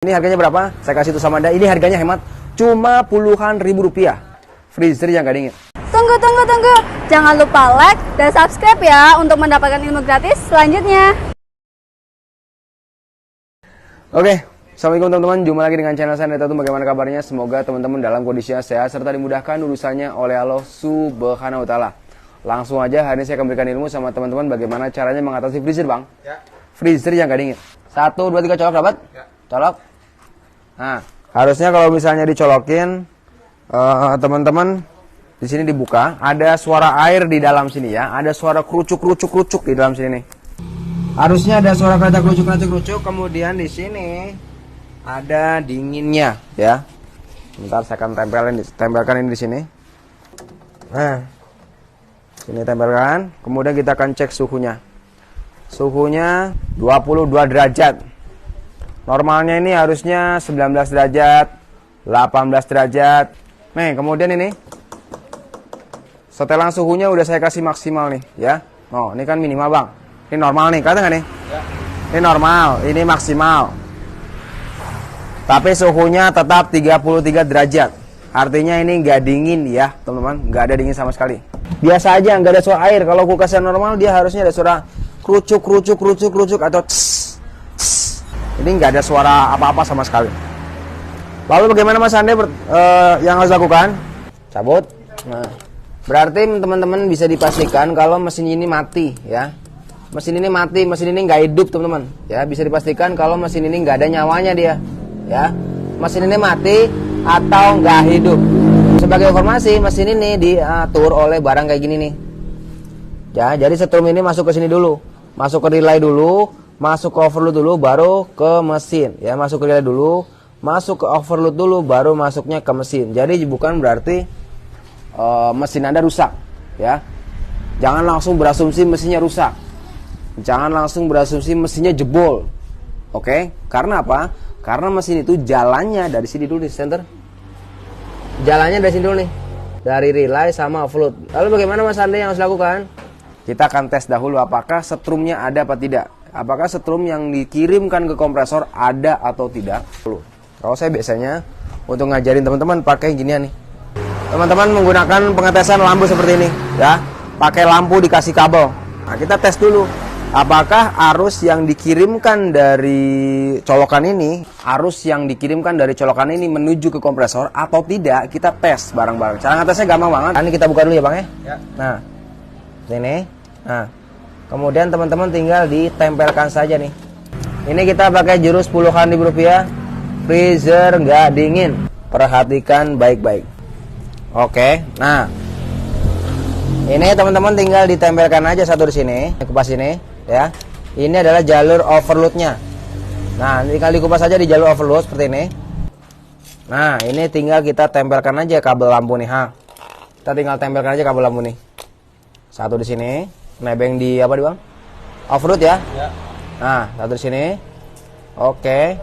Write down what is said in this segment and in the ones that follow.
Ini harganya berapa? Saya kasih tuh sama Anda. Ini harganya hemat, cuma puluhan ribu rupiah. Freezer yang gak dingin. Tunggu. Jangan lupa like dan subscribe ya untuk mendapatkan ilmu gratis selanjutnya. Oke, assalamualaikum teman-teman. Jumpa lagi dengan channel saya. Tahu bagaimana kabarnya? Semoga teman-teman dalam kondisi sehat serta dimudahkan urusannya oleh Allah Subhanahu wa Ta'ala. Langsung aja hari ini saya akan berikan ilmu sama teman-teman bagaimana caranya mengatasi freezer, Bang. Ya. Freezer yang gak dingin. 1, 2, 3 colok dapat? Ya. Colok. Nah, harusnya kalau misalnya dicolokin, teman-teman di sini dibuka, ada suara air di dalam sini ya, ada suara kerucuk di dalam sini nih. Harusnya ada suara kata kerucuk, kemudian di sini ada dinginnya ya. Bentar saya akan tempelkan ini di sini. Nah, sini tempelkan, kemudian kita akan cek suhunya. Suhunya 22 derajat. Normalnya ini harusnya 19 derajat, 18 derajat. Nih, kemudian ini setelan suhunya udah saya kasih maksimal nih, ya. Oh, ini kan minimal, Bang. Ini normal nih, kata nggak nih? Ya. Ini normal, ini maksimal. Tapi suhunya tetap 33 derajat. Artinya ini nggak dingin ya, teman-teman. Nggak ada dingin sama sekali. Biasa aja, nggak ada suara air. Kalau kulkasnya normal, dia harusnya ada suara kerucuk atau ini nggak ada suara apa-apa sama sekali. Lalu bagaimana Mas Ande yang harus lakukan? Cabut. Nah, berarti teman-teman bisa dipastikan kalau mesin ini mati ya. Mesin ini mati, mesin ini nggak hidup teman-teman. Ya, bisa dipastikan kalau mesin ini nggak ada nyawanya dia. Ya, mesin ini mati atau nggak hidup. Sebagai informasi, mesin ini diatur oleh barang kayak gini nih. Ya, jadi setrum ini masuk ke sini dulu, masuk ke relay dulu. Masuk ke overload dulu baru ke mesin ya, masuk ke relay dulu, masuk ke overload dulu baru masuknya ke mesin. Jadi bukan berarti mesin Anda rusak ya. Jangan langsung berasumsi mesinnya rusak. Jangan langsung berasumsi mesinnya jebol. Oke? Karena apa? Karena mesin itu jalannya dari sini dulu nih, center. Jalannya dari sini dulu nih. Dari relay sama overload. Lalu bagaimana Mas Ande yang harus lakukan? Kita akan tes dahulu apakah setrumnya ada apa tidak. Apakah setrum yang dikirimkan ke kompresor ada atau tidak? Kalau saya biasanya untuk ngajarin teman-teman pakai ginian nih. Teman-teman menggunakan pengetesan lampu seperti ini ya. Pakai lampu dikasih kabel. Nah, kita tes dulu. Apakah arus yang dikirimkan dari colokan ini, menuju ke kompresor atau tidak? Kita tes bareng-bareng. Cara ngetesnya gampang banget. Ini kita buka dulu ya, Bang ya. Nah. Sini. Nah. Kemudian teman-teman tinggal ditempelkan saja nih. Ini kita pakai jurus puluhan ribu rupiah. Freezer nggak dingin. Perhatikan baik-baik. Oke. Nah, ini teman-teman tinggal ditempelkan aja satu di sini. Kupas ini, ya. Ini adalah jalur overloadnya. Nah, tinggal dikupas saja di jalur overload seperti ini. Nah, ini tinggal kita tempelkan aja kabel lampu nih, ha. Kita tinggal tempelkan aja kabel lampu nih. Satu di sini. Nebeng di apa, Bang? Overload ya? Ya. Nah, satu di sini. Oke.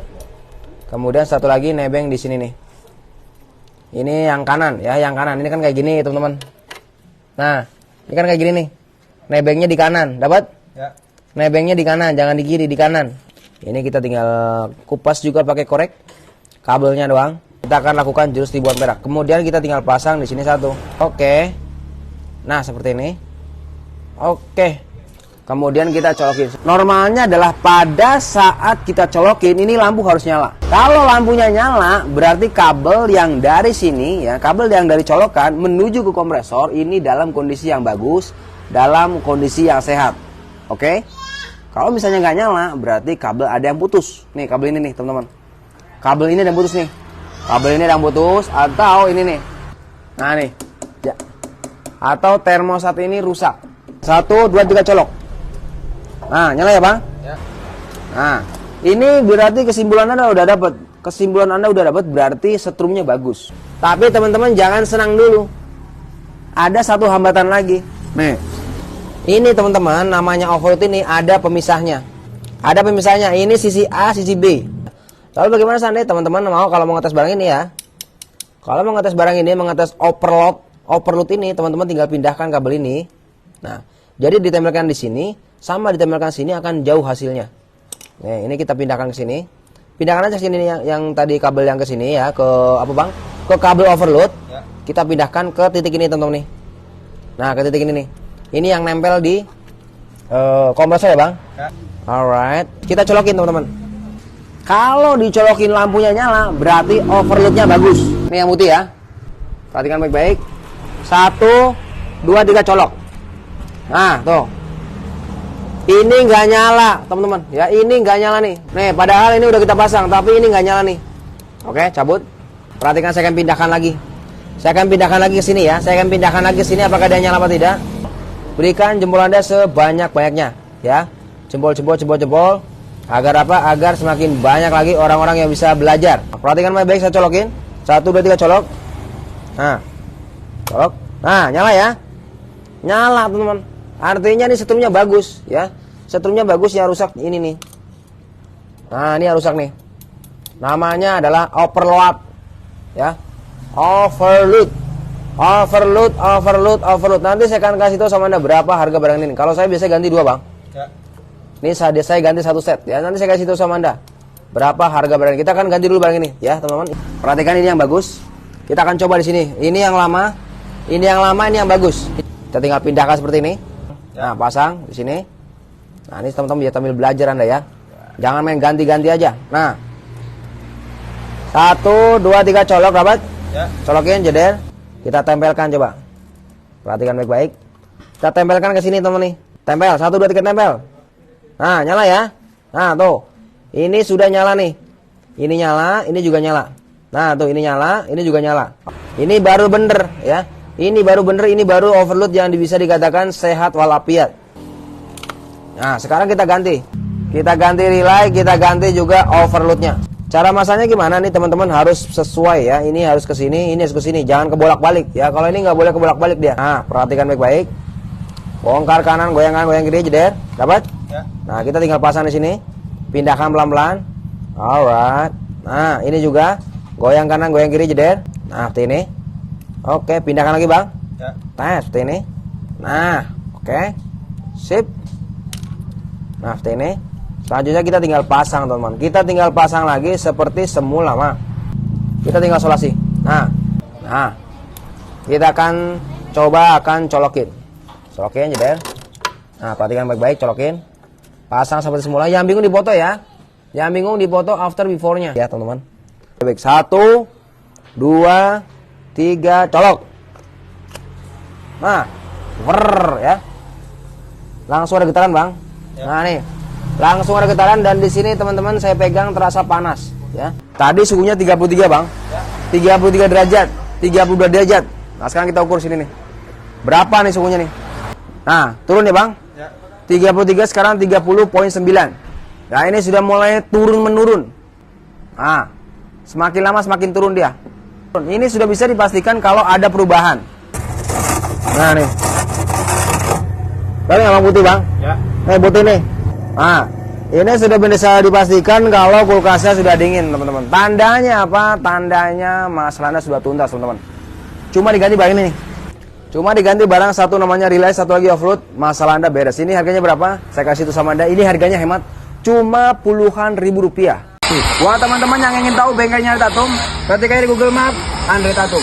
Kemudian satu lagi nebeng di sini nih. Ini yang kanan ya, yang kanan. Ini kan kayak gini, teman-teman. Nah, ini kan kayak gini nih. Nebengnya di kanan, dapat? Ya. Nebengnya di kanan, jangan di kiri, di kanan. Ini kita tinggal kupas juga pakai korek. Kabelnya doang. Kita akan lakukan jurus ribuan perak. Kemudian kita tinggal pasang di sini satu. Oke. Nah, seperti ini. Oke, kemudian kita colokin. Normalnya adalah pada saat kita colokin ini lampu harus nyala. Kalau lampunya nyala, berarti kabel yang dari sini ya, kabel yang dari colokan menuju ke kompresor ini dalam kondisi yang bagus, dalam kondisi yang sehat. Oke? Kalau misalnya nggak nyala, berarti kabel ada yang putus. Nih kabel ini nih teman-teman. Kabel ini ada yang putus nih. Kabel ini ada yang putus atau ini nih. Nah nih, ya. Atau termostat ini rusak. 1, 2, 3 colok. Nah, nyala ya, Bang? Ya. Nah, ini berarti kesimpulan Anda udah dapat. Kesimpulan Anda udah dapat berarti setrumnya bagus. Tapi teman-teman jangan senang dulu. Ada satu hambatan lagi. Nih. Ini teman-teman namanya overload ini ada pemisahnya. Ada pemisahnya. Ini sisi A, sisi B. Lalu bagaimana seandainya teman-teman mau kalau mau ngetes barang ini ya? Kalau mau ngetes barang ini, mengetes overload ini, teman-teman tinggal pindahkan kabel ini. Nah, jadi ditempelkan di sini sama ditempelkan sini akan jauh hasilnya. Nah, ini kita pindahkan ke sini. Pindahkan aja sini nih yang tadi kabel yang ke sini ya, ke apa bang? Ke kabel overload. Ya. Kita pindahkan ke titik ini teman-teman nih. Nah ke titik ini nih. Ini yang nempel di kompresor ya bang. Ya. Alright, kita colokin teman-teman. Kalau dicolokin lampunya nyala, berarti overloadnya bagus. Ini yang putih ya. Perhatikan baik-baik. 1, 2, 3 colok. Nah tuh. Ini nggak nyala teman-teman. Ya ini nggak nyala nih. Nih padahal ini udah kita pasang, tapi ini nggak nyala nih. Oke, cabut. Perhatikan, saya akan pindahkan lagi. Saya akan pindahkan lagi ke sini ya. Saya akan pindahkan lagi ke sini apakah dia nyala apa tidak. Berikan jempol Anda sebanyak-banyaknya ya. Jempol. Agar apa? Agar semakin banyak lagi orang-orang yang bisa belajar. Perhatikan baik-baik, saya colokin. 1, 2, 3 colok. Nah. Colok. Nah, nyala ya. Nyala, teman-teman. Artinya nih setrumnya bagus ya. Setrumnya bagus, yang rusak ini nih. Nah, ini yang rusak nih. Namanya adalah overload. Ya. Overload. Nanti saya akan kasih tahu sama Anda berapa harga barang ini. Kalau saya biasanya ganti 2, Bang. Ya. Ini saya ganti 1 set ya. Nanti saya kasih tahu sama Anda berapa harga barang ini. Kita akan ganti dulu barang ini ya, teman-teman. Perhatikan ini yang bagus. Kita akan coba di sini. Ini yang lama. Ini yang lama, ini yang bagus. Kita tinggal pindahkan seperti ini. Nah, pasang di sini. Nah, ini teman-teman bisa sambil belajar Anda ya. Jangan main ganti-ganti aja. Nah. 1, 2, 3 colok, rabat. Ya. Colokin jeder. Kita tempelkan coba. Perhatikan baik-baik. Kita tempelkan ke sini, teman nih. Tempel, 1, 2, 3 tempel. Nah, nyala ya. Nah, tuh. Ini sudah nyala nih. Ini nyala, ini juga nyala. Nah, tuh ini nyala, ini juga nyala. Ini baru bener ya. Ini baru bener, ini baru overload yang bisa dikatakan sehat walafiat. Nah, sekarang kita ganti. Kita ganti relay, kita ganti juga overloadnya. Cara masanya gimana nih teman-teman, harus sesuai ya. Ini harus ke sini, ini harus ke sini. Jangan kebolak-balik ya. Kalau ini nggak boleh kebolak-balik dia. Nah, perhatikan baik-baik. Bongkar kanan, goyang kiri, jeder. Dapat? Ya. Nah, kita tinggal pasang di sini. Pindahkan pelan-pelan. Alright. Nah, ini juga goyang kanan, goyang kiri, jeder. Nah, seperti ini. Oke, pindahkan lagi, Bang. Ya. Nah, seperti ini. Nah, oke. Sip. Nah, seperti ini. Selanjutnya kita tinggal pasang, teman-teman. Kita tinggal pasang lagi seperti semula, Mak. Kita tinggal solasi. Nah. Kita akan colokin. Colokin, jeder. Nah, perhatikan baik-baik, colokin. Pasang seperti semula. Yang bingung dipoto ya. Yang bingung dipoto after before-nya ya, teman-teman. Baik, 1, 2, 3, colok. Nah, ya. Langsung ada getaran, Bang. Ya. Nah, nih. Langsung ada getaran dan di sini teman-teman saya pegang terasa panas, ya. Tadi suhunya 33, Bang. Ya. 33 derajat, 32 derajat. Nah, sekarang kita ukur sini nih. Berapa nih suhunya nih? Nah, turun ya, Bang. Ya. 33 sekarang 30,9. Nah, ini sudah mulai turun-menurun. Nah, semakin lama semakin turun dia. Ini sudah bisa dipastikan kalau ada perubahan. Nah, nih. Tadi nggak Bang putih, Bang? Ya. Nih, putih nih. Nah, ini sudah bisa dipastikan kalau kulkasnya sudah dingin, teman-teman. Tandanya apa? Tandanya masalahnya sudah tuntas, teman-teman. Cuma diganti barang ini nih. Cuma diganti barang satu namanya relay, satu lagi offload. Masalah Anda beres. Ini harganya berapa? Saya kasih itu sama Anda. Ini harganya hemat. Cuma puluhan ribu rupiah. Buat teman-teman yang ingin tahu bengkelnya Andre Tatum, ketika di Google Map Andre Tatum.